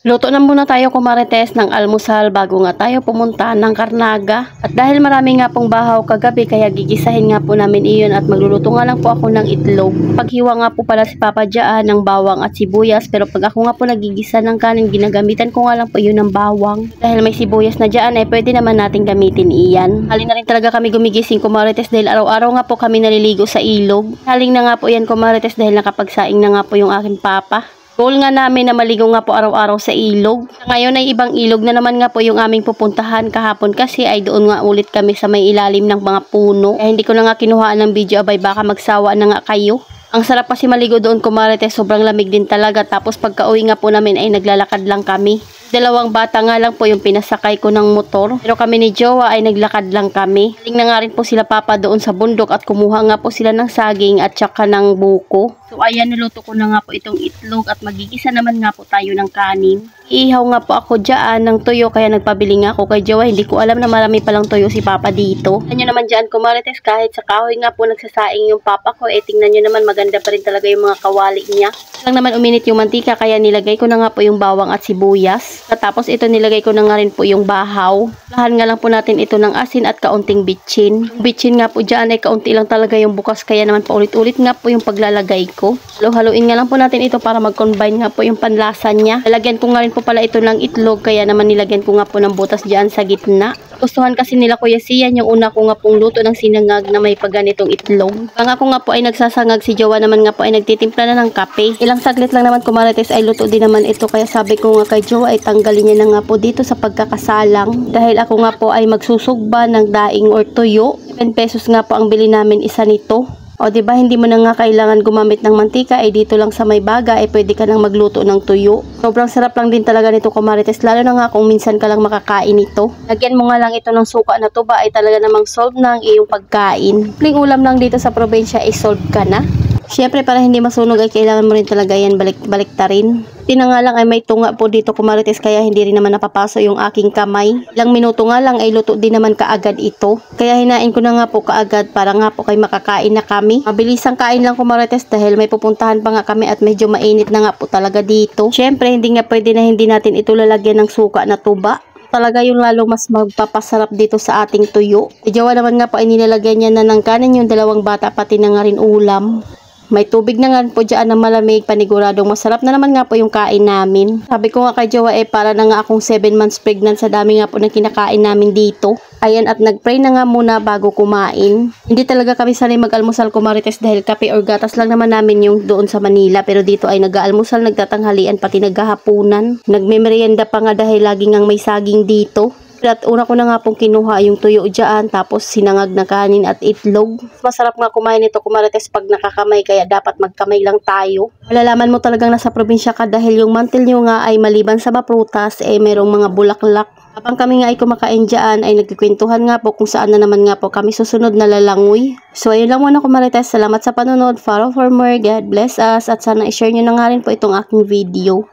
Luto na muna tayo kumarites ng almusal bago nga tayo pumunta ng Karnaga. At dahil marami nga pong bahaw kagabi kaya gigisahin nga po namin iyon at magluluto nga lang po ako ng itlog. Paghiwa nga po pala si Papa dyan ng bawang at sibuyas, pero pag ako nga po nagigisa ng kanin ginagamitan ko nga lang po yun ng bawang. Dahil may sibuyas na dyan ay pwede naman natin gamitin iyan. Halin na rin talaga kami gumigising kumarites dahil araw-araw nga po kami naliligo sa ilog. Haling na nga po yan kumarites dahil nakapagsaing na nga po yung aking papa. Goal nga namin na maligo nga po araw-araw sa ilog. Ngayon ay ibang ilog na naman nga po yung aming pupuntahan. Kahapon kasi ay doon nga ulit kami sa may ilalim ng mga puno. Hindi ko na nga kinuhaan ng video, abay baka magsawa na nga kayo. Ang sarap kasi maligo doon kumarites, sobrang lamig din talaga. Tapos pagka uwi nga po namin ay naglalakad lang kami. Dalawang bata nga lang po yung pinasakay ko ng motor. Pero kami ni Jowa ay naglakad lang kami. Tingnan nga rin po sila Papa doon sa bundok at kumuha nga po sila ng saging at saka ng buko. So ayan, niluto ko na nga po itong itlog at magigisa naman nga po tayo ng kanin. Iihaw nga po ako dyan ng tuyo kaya nagpabili nga ako kay Jowa. Hindi ko alam na marami palang tuyo si Papa dito. Tingnan nyo naman dyan kumarites, kahit sa kahoy nga po nagsasaing yung Papa ko. Tingnan nyo naman maganda pa rin talaga yung mga kawali niya. Lang naman uminit yung mantika kaya nilagay ko na nga po yung bawang at sibuyas. Tapos ito nilagay ko na nga rin po yung bahaw. Lahan nga lang po natin ito ng asin at kaunting bitchin. Yung bitchin nga po dyan ay kaunti lang talaga yung bukas kaya naman paulit-ulit nga po yung paglalagay ko. Halo-haluin nga lang po natin ito para mag-combine nga po yung panlasa niya. Lalagyan ko nga rin po pala ito ng itlog kaya naman nilagyan ko nga po ng butas dyan sa gitna. Gustuhan kasi nila Kuya Sian yung una ko nga pong luto ng sinangag na may paganitong itlog. Pang ako nga po ay nagsasangag, si Jowa naman nga po ay nagtitimpla na ng kape. Ilang saglit lang naman kumarites ay luto din naman ito kaya sabi ko nga kay Jowa ay tanggalin niya na nga po dito sa pagkakasalang. Dahil ako nga po ay magsusugba ng daing or tuyo. 10 pesos nga po ang bili namin isa nito. O diba hindi mo na nga kailangan gumamit ng mantika ay dito lang sa may baga ay pwede ka nang magluto ng tuyo. Sobrang sarap lang din talaga nito kumarites, lalo na nga kung minsan ka lang makakain ito. Lagyan mo nga lang ito ng suka na tuba ay talaga namang solve na ang iyong pagkain. Pling ulam lang dito sa probinsya ay solve ka na. Siyempre para hindi masunog ay kailangan mo rin talaga yan balik ta rin. Tina nga lang ay may tunga po dito kumarites kaya hindi rin naman napapaso yung aking kamay. Ilang minuto nga lang ay luto din naman kaagad ito. Kaya hinain ko na nga po kaagad para nga po kay makakain na kami. Mabilisang kain lang kumarites dahil may pupuntahan pa nga kami at medyo mainit na nga po talaga dito. Siyempre hindi nga pwede na hindi natin ito lalagyan ng suka na tuba. Talaga yung lalo mas magpapasarap dito sa ating tuyo. Si Jowa naman nga po ay nilalagyan niya na ng kanin yung dalawang bata pati na nga rin ulam. May tubig na nga po dyan na malamig, paniguradong masarap na naman nga po yung kain namin. Sabi ko nga kay Jowa para na nga akong 7 months pregnant sa dami nga po ng kinakain namin dito. Ayan at nagpray na nga muna bago kumain. Hindi talaga kami sanay mag-almusal kumarites dahil kape or gatas lang naman namin yung doon sa Manila. Pero dito ay nag-aalmusal, nagtatanghalian, pati naghahapunan. Nagmemerienda pa nga dahil lagi ngang may saging dito. At una ko na nga pong kinuha yung tuyo dyan, tapos sinangag na kanin at itlog. Masarap nga kumain ito kumarites pag nakakamay, kaya dapat magkamay lang tayo. Malalaman mo talagang nasa probinsya ka dahil yung mantel nyo nga ay maliban sa maprutas, merong mga bulaklak. Habang kami nga ay kumakain dyan, ay nagkikwentuhan nga po kung saan na naman nga po kami susunod na lalangoy. So ayun lang muna kumarites, salamat sa panonood, follow for more, God bless us, at sana i-share nyo na nga rin po itong aking video.